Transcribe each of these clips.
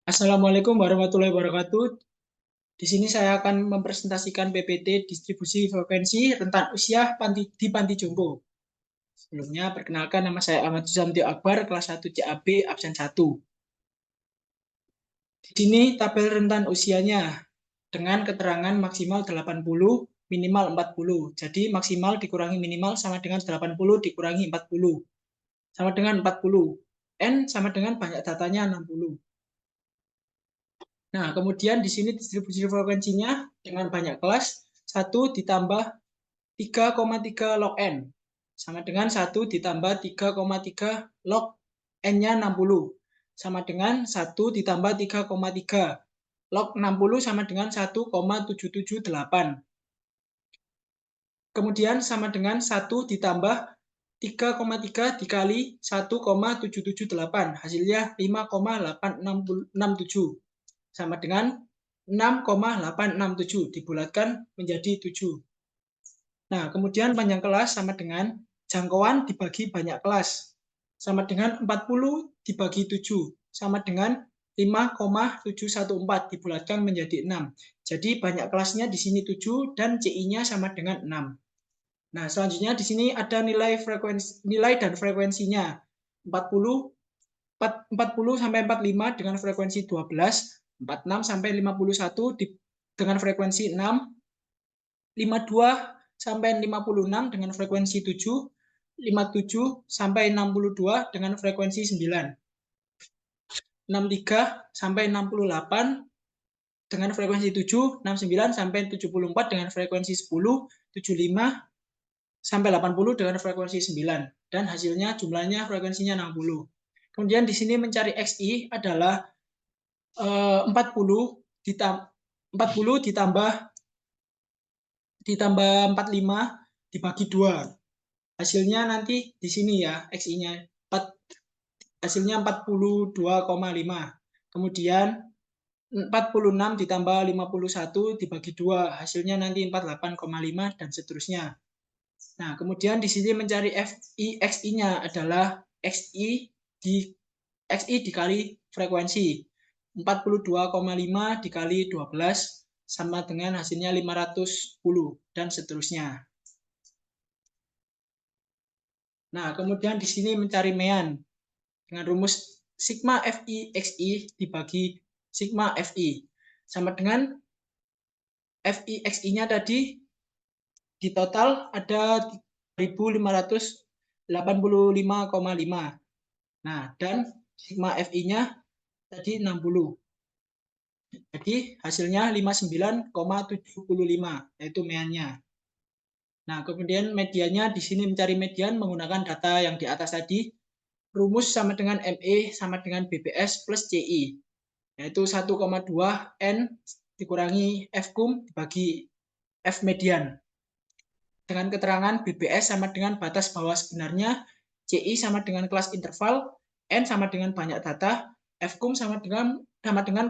Assalamualaikum warahmatullahi wabarakatuh. Di sini saya akan mempresentasikan PPT distribusi frekuensi rentan usia di Panti Jompo. Sebelumnya, perkenalkan nama saya Ahmad Susamtio Akbar, kelas 1 CAB, absen 1. Di sini tabel rentan usianya dengan keterangan maksimal 80, minimal 40. Jadi maksimal dikurangi minimal sama dengan 80 dikurangi 40. Sama dengan 40. N sama dengan banyak datanya 60. Nah, kemudian di sini distribusi frekuensinya dengan banyak kelas, 1 ditambah 3,3 log N. Sama dengan 1 ditambah 3,3 log N-nya 60. Sama dengan 1 ditambah 3,3 log 60 sama dengan 1,778. Kemudian sama dengan 1 ditambah 3,3 dikali 1,778. Hasilnya 5,867. Sama dengan 6,867 dibulatkan menjadi 7. Nah, kemudian panjang kelas sama dengan jangkauan dibagi banyak kelas. Sama dengan 40 dibagi 7. Sama dengan 5,714 dibulatkan menjadi 6. Jadi banyak kelasnya di sini 7 dan CI-nya sama dengan 6. Nah, selanjutnya di sini ada nilai dan frekuensinya. 40 sampai 45 dengan frekuensi 12, 46 sampai 51 dengan frekuensi 6, 52 sampai 56 dengan frekuensi 7, 57 sampai 62 dengan frekuensi 9, 63 sampai 68 dengan frekuensi 7, 69 sampai 74 dengan frekuensi 10, 75 sampai 80 dengan frekuensi 9, dan hasilnya jumlahnya frekuensinya 60. Kemudian di sini mencari XI adalah 40 ditambah 45 dibagi 2. Hasilnya nanti di sini ya, XI-nya hasilnya 42,5. Kemudian 46 ditambah 51 dibagi 2, hasilnya nanti 48,5 dan seterusnya. Nah, kemudian di sini mencari XI-nya adalah XI dikali frekuensi. 42,5 dikali 12 sama dengan hasilnya 510 dan seterusnya. Nah, kemudian di sini mencari mean dengan rumus sigma Fi Xi dibagi sigma Fi sama dengan Fi Xi-nya tadi di total ada 1585,5. Nah, dan sigma Fi-nya tadi 60. Jadi hasilnya 59,75, yaitu meannya. Nah, kemudian mediannya di sini mencari median menggunakan data yang di atas tadi. Rumus sama dengan ME sama dengan BBS plus CI, yaitu 1,2 N dikurangi F cum dibagi F median. Dengan keterangan BBS sama dengan batas bawah sebenarnya, CI sama dengan kelas interval, N sama dengan banyak data, F cum sama dengan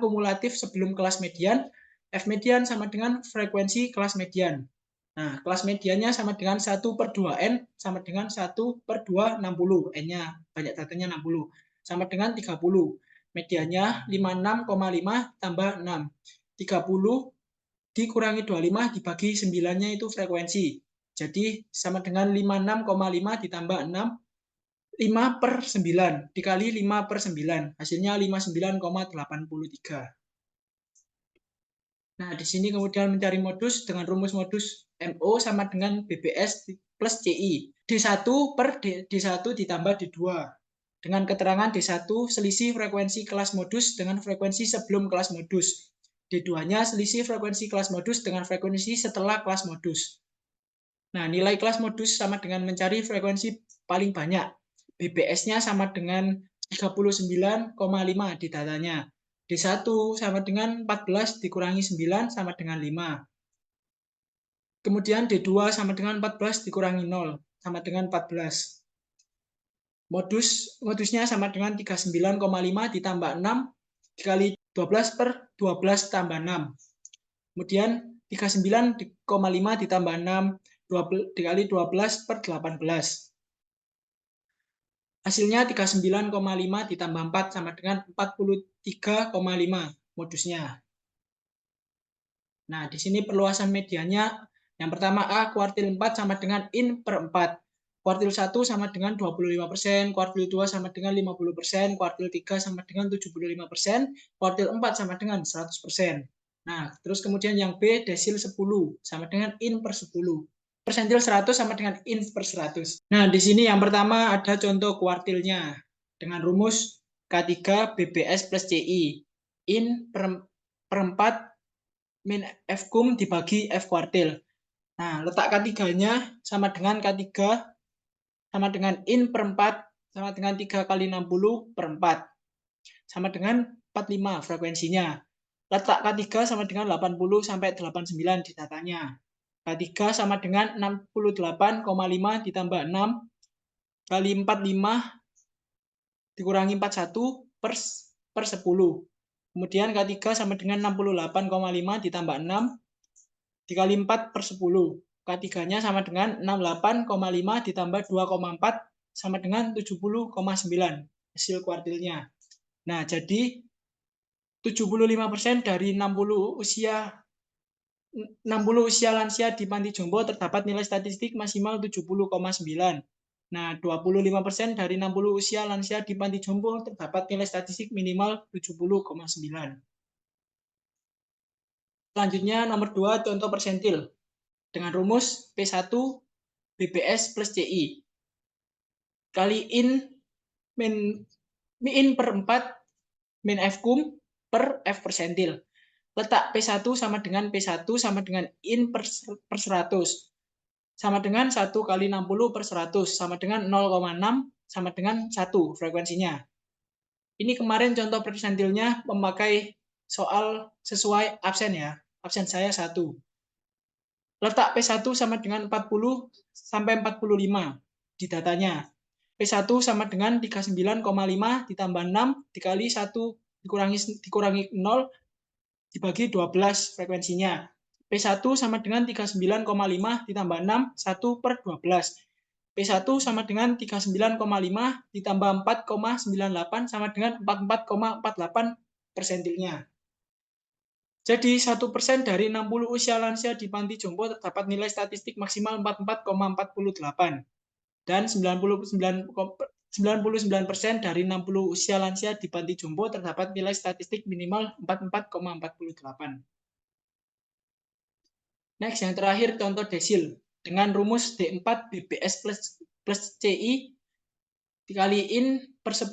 kumulatif sebelum kelas median, F median sama dengan frekuensi kelas median. Nah, kelas mediannya sama dengan 1/2N sama dengan 1/2 60. N-nya banyak datanya 60. Sama dengan 30. Mediannya 56,5 tambah 6. 30 dikurangi 25 dibagi 9-nya itu frekuensi. Jadi sama dengan 56,5 ditambah 6, 5/9 dikali 5/9. Hasilnya 59,83. Nah, di sini kemudian mencari modus dengan rumus modus MO sama dengan BBS plus CI. D1 per D1 ditambah D2. Dengan keterangan D1 selisih frekuensi kelas modus dengan frekuensi sebelum kelas modus. D2-nya selisih frekuensi kelas modus dengan frekuensi setelah kelas modus. Nah, nilai kelas modus sama dengan mencari frekuensi paling banyak. BBS-nya sama dengan 39,5 di datanya. D1 sama dengan 14 dikurangi 9 sama dengan 5. Kemudian D2 sama dengan 14 dikurangi 0 sama dengan 14. Modusnya sama dengan 39,5 ditambah 6 dikali 12/12 tambah 6. Kemudian 39,5 ditambah 6 dikali 12/18. Hasilnya 39,5 ditambah 4 sama dengan 43,5 modusnya. Nah, di sini perluasan mediannya. Yang pertama A, kuartil 4 sama dengan in per 4. Kuartil 1 sama dengan 25%, kuartil 2 sama dengan 50%, kuartil 3 sama dengan 75%, kuartil 4 sama dengan 100%. Nah, terus kemudian yang B, desil 10 sama dengan in per 10. Persentil 100 sama dengan in per 100. Nah, di sini yang pertama ada contoh kuartilnya dengan rumus K3 BBS plus CI. In per 4 min F kum dibagi F kuartil. Nah, letak K3-nya sama dengan K3 sama dengan in per 4 sama dengan 3 kali 60 per 4. Sama dengan 45 frekuensinya. Letak K3 sama dengan 80 sampai 89 di datanya. K3 sama dengan 68,5 ditambah 6 kali 45 dikurangi 41 per 10. Kemudian K3 sama dengan 68,5 ditambah 6 dikali 4 per 10. K3-nya sama dengan 68,5 ditambah 2,4 sama dengan 70,9 hasil kuartilnya. Nah, jadi 75% dari 60 usia lansia di Panti Jompo terdapat nilai statistik maksimal 70,9. Nah, 25% dari 60 usia lansia di Panti Jompo terdapat nilai statistik minimal 70,9. Selanjutnya nomor 2 contoh persentil dengan rumus P1 BBS plus CI kali min per 4 min F kum per F persentil. Letak P1 sama dengan P1 sama dengan in per 100 sama dengan 1 kali 60 per 100 sama dengan 0,6 sama dengan 1 frekuensinya. Ini kemarin contoh persentilnya memakai soal sesuai absen ya. Absen saya 1. Letak P1 sama dengan 40 sampai 45 di datanya. P1 sama dengan 39,5 ditambah 6 dikali 1 dikurangi 0 dibagi 12 frekuensinya. P1 sama dengan 39,5 ditambah 6, 1 per 12. P1 sama dengan 39,5 ditambah 4,98 sama dengan 44,48 persentilnya. Jadi 1% dari 60 usia lansia di Panti Jompo terdapat nilai statistik maksimal 44,48. Dan 99% dari 60 usia lansia di Panti Jompo terdapat nilai statistik minimal 44,48. Next, yang terakhir contoh desil dengan rumus D4 BBS plus CI dikaliin per 10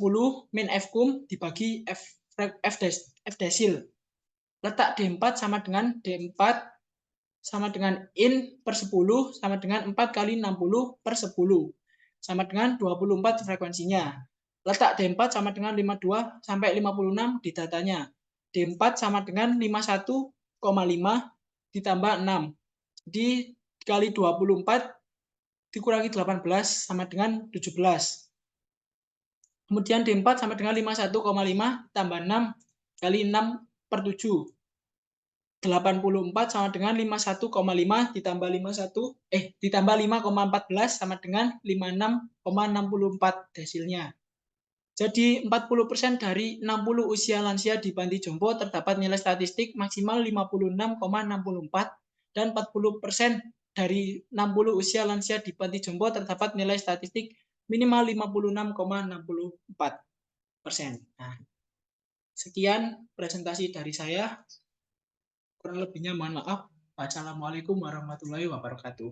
min F kum dibagi F desil. Letak D4 sama dengan D4 sama dengan in per 10 sama dengan 4 kali 60 per 10 sama dengan 24 frekuensinya. Letak D4 sama dengan 52 sampai 56 di datanya. D4 sama dengan 51,5 ditambah 6 dikali 24 dikurangi 18 sama dengan 17. Kemudian D4 sama dengan 51,5 tambah 6 kali 6 per 7. 84 sama dengan 51,5 ditambah 5,14 sama dengan 56,64 desilnya. Jadi 40% dari 60 usia lansia di Panti Jompo terdapat nilai statistik maksimal 56,64 dan 40% dari 60 usia lansia di Panti Jompo terdapat nilai statistik minimal 56,64%. Nah, sekian presentasi dari saya. Kurang lebihnya mohon maaf. Wassalamualaikum warahmatullahi wabarakatuh.